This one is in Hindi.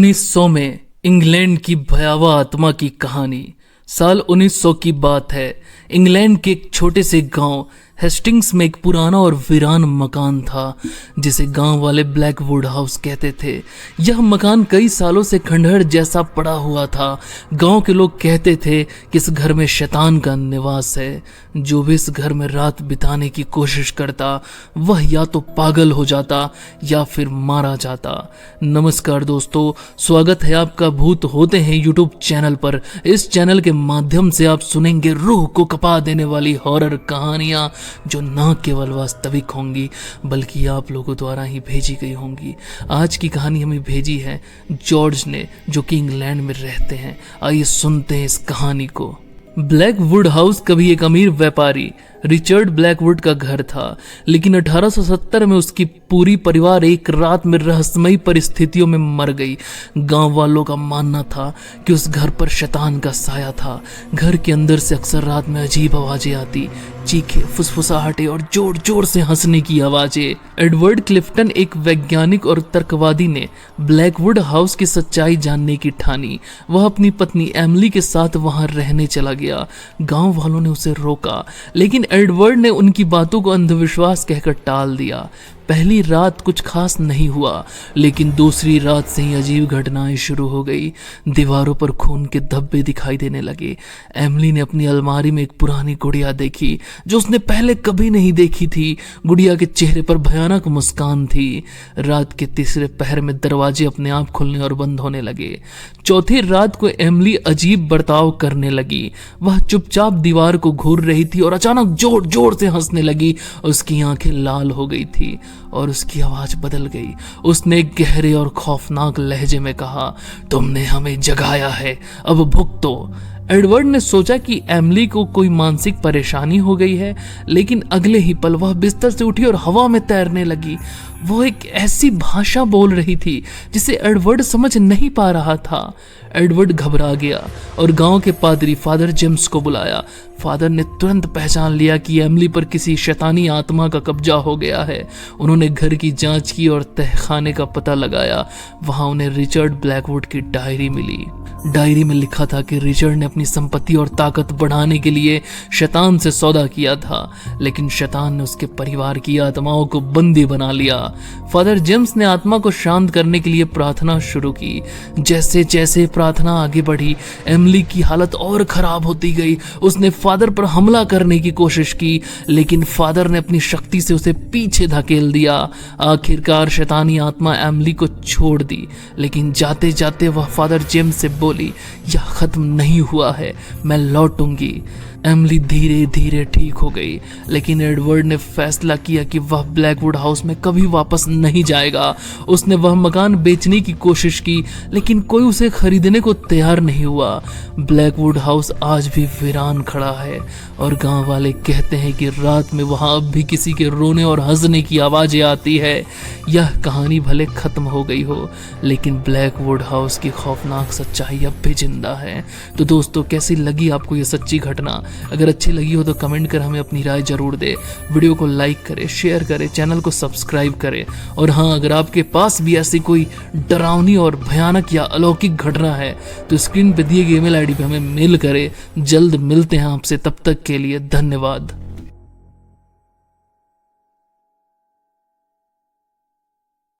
1900 में इंग्लैंड की भयावह आत्मा की कहानी। साल 1900 की बात है। इंग्लैंड के एक छोटे से गांव हेस्टिंग्स में एक पुराना और वीरान मकान था जिसे गांव वाले ब्लैकवुड हाउस कहते थे। यह मकान कई सालों से खंडहर जैसा पड़ा हुआ था। गांव के लोग कहते थे कि इस घर में शैतान का निवास है। जो भी इस घर में रात बिताने की कोशिश करता वह या तो पागल हो जाता या फिर मारा जाता। नमस्कार दोस्तों, स्वागत है आपका भूत होते हैं यूट्यूब चैनल पर। इस चैनल के माध्यम से आप सुनेंगे रूह को कपा देने वाली हॉरर कहानियां जो न केवल वास्तविक होंगी बल्कि आप लोगों द्वारा ही भेजी गई होंगी। आज की कहानी हमें भेजी है जॉर्ज ने, जो कि इंग्लैंड में रहते हैं। आइए सुनते हैं इस कहानी को। ब्लैकवुड हाउस कभी एक अमीर व्यापारी रिचर्ड ब्लैकवुड का घर था, लेकिन 1870 में उसकी पूरी परिवार एक रात में रहस्यमयी परिस्थितियों में मर गई। गांव वालों का मानना था कि उस घर पर शैतान का साया था। घर के अंदर से अक्सर रात में अजीब आवाजें आती, चीखे, फुसफुसाहटें और जोर जोर से हंसने की आवाजें। एडवर्ड क्लिफ्टन, एक वैज्ञानिक और तर्कवादी, ने ब्लैकवुड हाउस की सच्चाई जानने की ठानी। वह अपनी पत्नी एमिली के साथ वहां रहने चला गया। गांव वालों ने उसे रोका, लेकिन एडवर्ड ने उनकी बातों को अंधविश्वास कहकर टाल दिया। पहली रात कुछ खास नहीं हुआ, लेकिन दूसरी रात से ही अजीब घटनाएं शुरू हो गई। दीवारों पर खून के धब्बे दिखाई देने लगे। एमिली ने अपनी अलमारी में एक पुरानी गुड़िया देखी जो उसने पहले कभी नहीं देखी थी। गुड़िया के चेहरे पर भयानक मुस्कान थी। रात के तीसरे पहर में दरवाजे अपने आप खुलने और बंद होने लगे। चौथी रात को एमिली अजीब बर्ताव करने लगी। वह चुपचाप दीवार को घूर रही थी और अचानक जोर जोर से हंसने लगी। उसकी आंखें लाल हो गई थी और उसकी आवाज बदल गई। उसने एक गहरे और खौफनाक लहजे में कहा, तुमने हमें जगाया है, अब भुगतो। एडवर्ड ने सोचा कि एमिली को कोई मानसिक परेशानी हो गई है, लेकिन अगले ही पल वह बिस्तर से उठी और हवा में तैरने लगी। वो एक ऐसी भाषा बोल रही थी जिसे एडवर्ड समझ नहीं पा रहा था। एडवर्ड घबरा गया और गांव के पादरी फादर जेम्स को बुलाया। फादर ने तुरंत पहचान लिया कि एमिली पर किसी शैतानी आत्मा का कब्जा हो गया है। उन्होंने घर की जांच की और तहखाने का पता लगाया। वहां उन्हें रिचर्ड ब्लैकवुड की डायरी मिली। डायरी में लिखा था कि रिचर्ड ने अपनी संपत्ति और ताकत बढ़ाने के लिए शैतान से सौदा किया था, लेकिन शैतान ने उसके परिवार की आत्माओं को बंदी बना लिया। फादर जेम्स ने आत्मा को शांत करने के लिए प्रार्थना शुरू की। जैसे जैसे प्रार्थना आगे बढ़ी, एमिली की हालत और खराब होती गई। उसने फादर पर हमला करने की कोशिश की, लेकिन फादर ने अपनी शक्ति से उसे पीछे धकेल दिया। आखिरकार शैतानी आत्मा एमिली को छोड़ दी, लेकिन जाते जाते वह फादर जेम्स से बोली, यह खत्म नहीं हुआ है, मैं लौटूंगी। एमिली धीरे धीरे ठीक हो गई, लेकिन एडवर्ड ने फैसला किया कि वह ब्लैकवुड हाउस में कभी वापस नहीं जाएगा। उसने वह मकान बेचने की कोशिश की, लेकिन कोई उसे खरीदने को तैयार नहीं हुआ। ब्लैकवुड हाउस आज भी वीरान खड़ा है और गांव वाले कहते हैं कि रात में वहां अब भी किसी के रोने और हंसने की आवाजें आती है। यह कहानी भले खत्म हो गई हो, लेकिन ब्लैकवुड हाउस की खौफनाक सच्चाई अब भी जिंदा है। तो दोस्तों, कैसी लगी आपको यह सच्ची घटना? अगर अच्छी लगी हो तो कमेंट कर हमें अपनी राय जरूर दे। वीडियो को लाइक करें, शेयर करें, चैनल को सब्सक्राइब करें। और हाँ, अगर आपके पास भी ऐसी कोई डरावनी और भयानक या अलौकिक घटना है तो स्क्रीन पर दिए गए ईमेल आईडी पे हमें मेल करें। जल्द मिलते हैं आपसे, तब तक के लिए धन्यवाद।